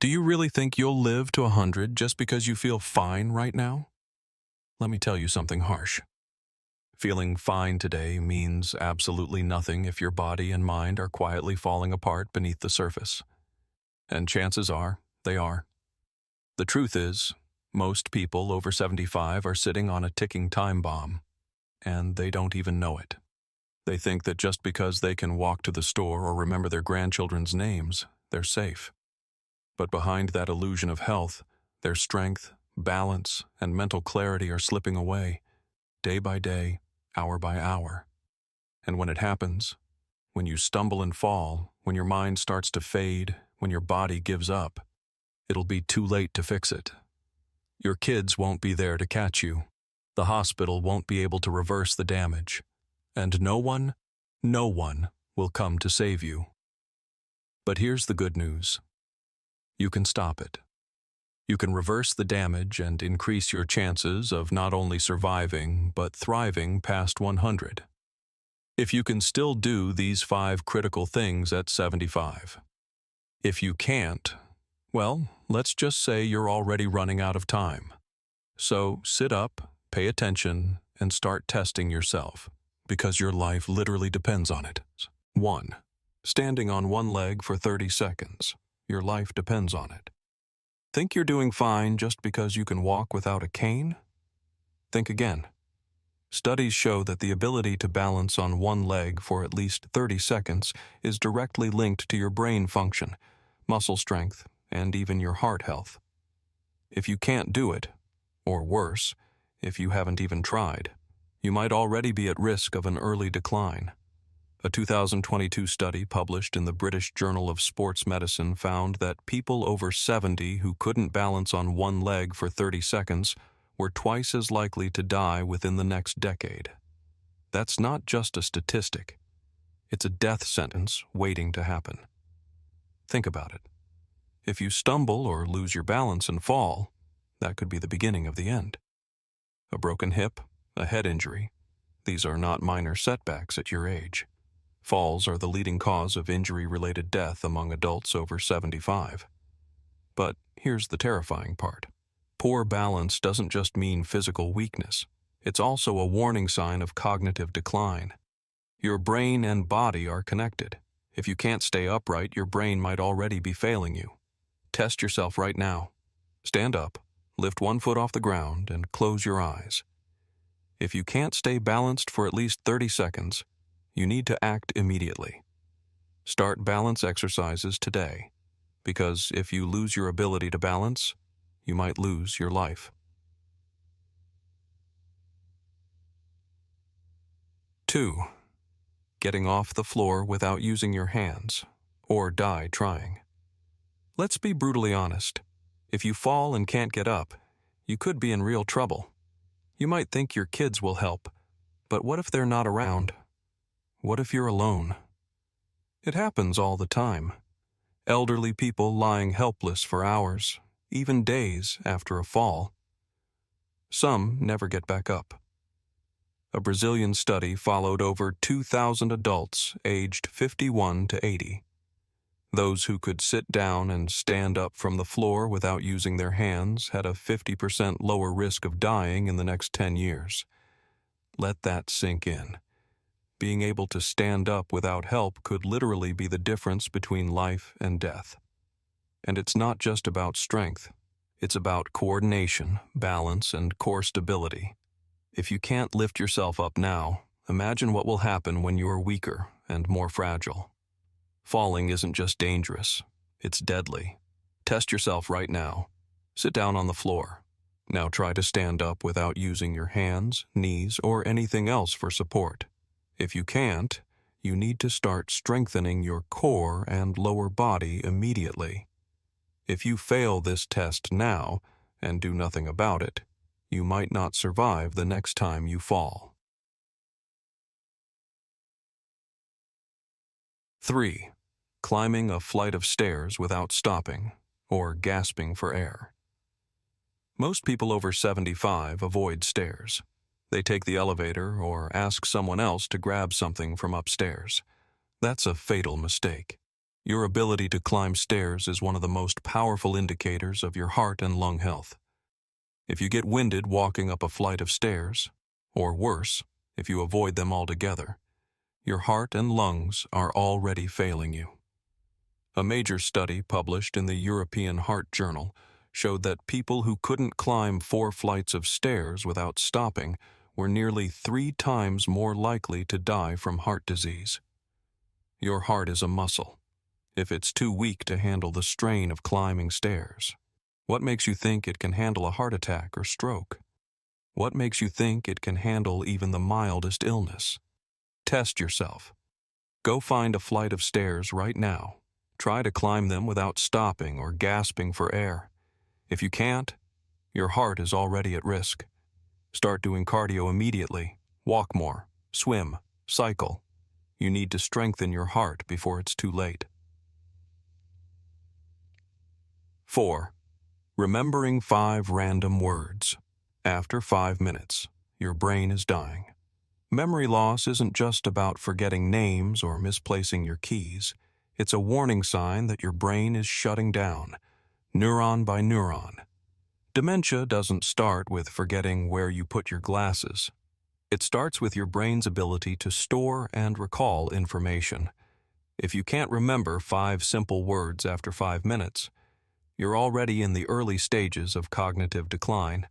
Do you really think you'll live to 100 just because you feel fine right now? Let me tell you something harsh. Feeling fine today means absolutely nothing if your body and mind are quietly falling apart beneath the surface. And chances are, they are. The truth is, most people over 75 are sitting on a ticking time bomb, and they don't even know it. They think that just because they can walk to the store or remember their grandchildren's names, they're safe. But behind that illusion of health, their strength, balance, and mental clarity are slipping away, day by day, hour by hour. And when it happens, when you stumble and fall, when your mind starts to fade, when your body gives up, it'll be too late to fix it. Your kids won't be there to catch you. The hospital won't be able to reverse the damage. And no one will come to save you. But here's the good news. You can stop it. You can reverse the damage and increase your chances of not only surviving, but thriving past 100. If you can still do these 5 critical things at 75. If you can't, well, let's just say you're already running out of time. So sit up, pay attention, and start testing yourself, because your life literally depends on it. 1. Standing on one leg for 30 seconds. Your life depends on it. Think you're doing fine just because you can walk without a cane? Think again. Studies show that the ability to balance on one leg for at least 30 seconds is directly linked to your brain function, muscle strength, and even your heart health. If you can't do it, or worse, if you haven't even tried, you might already be at risk of an early decline. A 2022 study published in the British Journal of Sports Medicine found that people over 70 who couldn't balance on one leg for 30 seconds were twice as likely to die within the next decade. That's not just a statistic. It's a death sentence waiting to happen. Think about it. If you stumble or lose your balance and fall, that could be the beginning of the end. A broken hip, a head injury, these are not minor setbacks at your age. Falls are the leading cause of injury-related death among adults over 75. But here's the terrifying part. Poor balance doesn't just mean physical weakness. It's also a warning sign of cognitive decline. Your brain and body are connected. If you can't stay upright, your brain might already be failing you. Test yourself right now. Stand up, lift one foot off the ground, and close your eyes. If you can't stay balanced for at least 30 seconds, you need to act immediately. Start balance exercises today, because if you lose your ability to balance, you might lose your life. 2. Getting off the floor without using your hands, or die trying. Let's be brutally honest. If you fall and can't get up, you could be in real trouble. You might think your kids will help, but what if they're not around? What if you're alone? It happens all the time. Elderly people lying helpless for hours, even days after a fall. Some never get back up. A Brazilian study followed over 2,000 adults aged 51 to 80. Those who could sit down and stand up from the floor without using their hands had a 50% lower risk of dying in the next 10 years. Let that sink in. Being able to stand up without help could literally be the difference between life and death. And it's not just about strength. It's about coordination, balance, and core stability. If you can't lift yourself up now, imagine what will happen when you're weaker and more fragile. Falling isn't just dangerous, it's deadly. Test yourself right now. Sit down on the floor. Now try to stand up without using your hands, knees, or anything else for support. If you can't, you need to start strengthening your core and lower body immediately. If you fail this test now and do nothing about it, you might not survive the next time you fall. 3. Climbing a flight of stairs without stopping or gasping for air. Most people over 75 avoid stairs. They take the elevator or ask someone else to grab something from upstairs. That's a fatal mistake. Your ability to climb stairs is one of the most powerful indicators of your heart and lung health. If you get winded walking up a flight of stairs, or worse, if you avoid them altogether, your heart and lungs are already failing you. A major study published in the European Heart Journal showed that people who couldn't climb 4 flights of stairs without stopping were nearly 3 times more likely to die from heart disease. Your heart is a muscle. If it's too weak to handle the strain of climbing stairs, what makes you think it can handle a heart attack or stroke? What makes you think it can handle even the mildest illness? Test yourself. Go find a flight of stairs right now. Try to climb them without stopping or gasping for air. If you can't, your heart is already at risk. Start doing cardio immediately. Walk more, swim, cycle. You need to strengthen your heart before it's too late. 4. Remembering 5 random words. After 5 minutes, your brain is dying. Memory loss isn't just about forgetting names or misplacing your keys. It's a warning sign that your brain is shutting down, neuron by neuron. Dementia doesn't start with forgetting where you put your glasses. It starts with your brain's ability to store and recall information. If you can't remember 5 simple words after 5 minutes, you're already in the early stages of cognitive decline.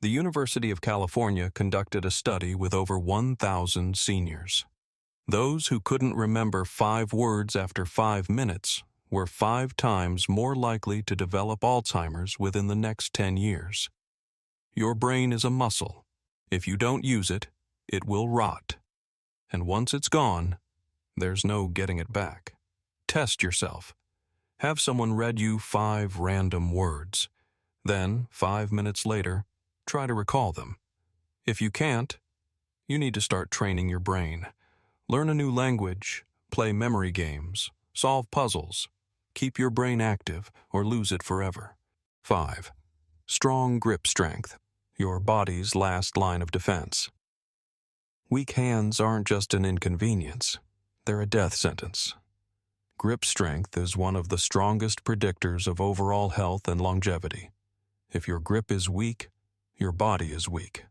The University of California conducted a study with over 1,000 seniors. Those who couldn't remember 5 words after 5 minutes were 5 times more likely to develop Alzheimer's within the next 10 years. Your brain is a muscle. If you don't use it, it will rot. And once it's gone, there's no getting it back. Test yourself. Have someone read you 5 random words. Then, 5 minutes later, try to recall them. If you can't, you need to start training your brain. Learn a new language, play memory games, solve puzzles. Keep your brain active or lose it forever. 5. Strong grip strength, your body's last line of defense. Weak hands aren't just an inconvenience, they're a death sentence. Grip strength is one of the strongest predictors of overall health and longevity. If your grip is weak, your body is weak,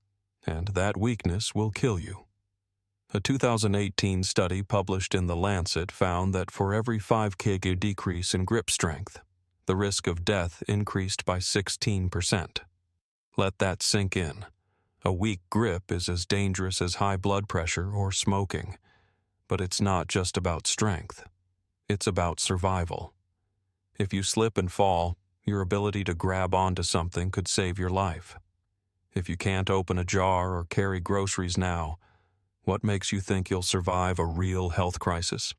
and that weakness will kill you. A 2018 study published in The Lancet found that for every 5 kg decrease in grip strength, the risk of death increased by 16%. Let that sink in. A weak grip is as dangerous as high blood pressure or smoking. But it's not just about strength. It's about survival. If you slip and fall, your ability to grab onto something could save your life. If you can't open a jar or carry groceries now, what makes you think you'll survive a real health crisis?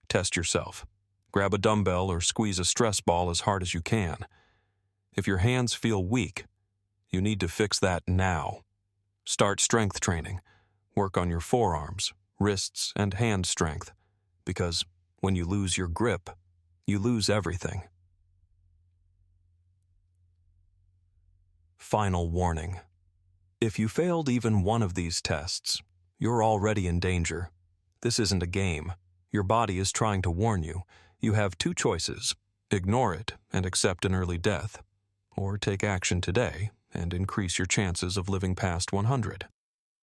Test yourself. Grab a dumbbell or squeeze a stress ball as hard as you can. If your hands feel weak, you need to fix that now. Start strength training. Work on your forearms, wrists, and hand strength, because when you lose your grip, you lose everything. Final warning. If you failed even one of these tests, you're already in danger. This isn't a game. Your body is trying to warn you. You have 2 choices: ignore it and accept an early death, or take action today and increase your chances of living past 100.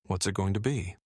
What's it going to be?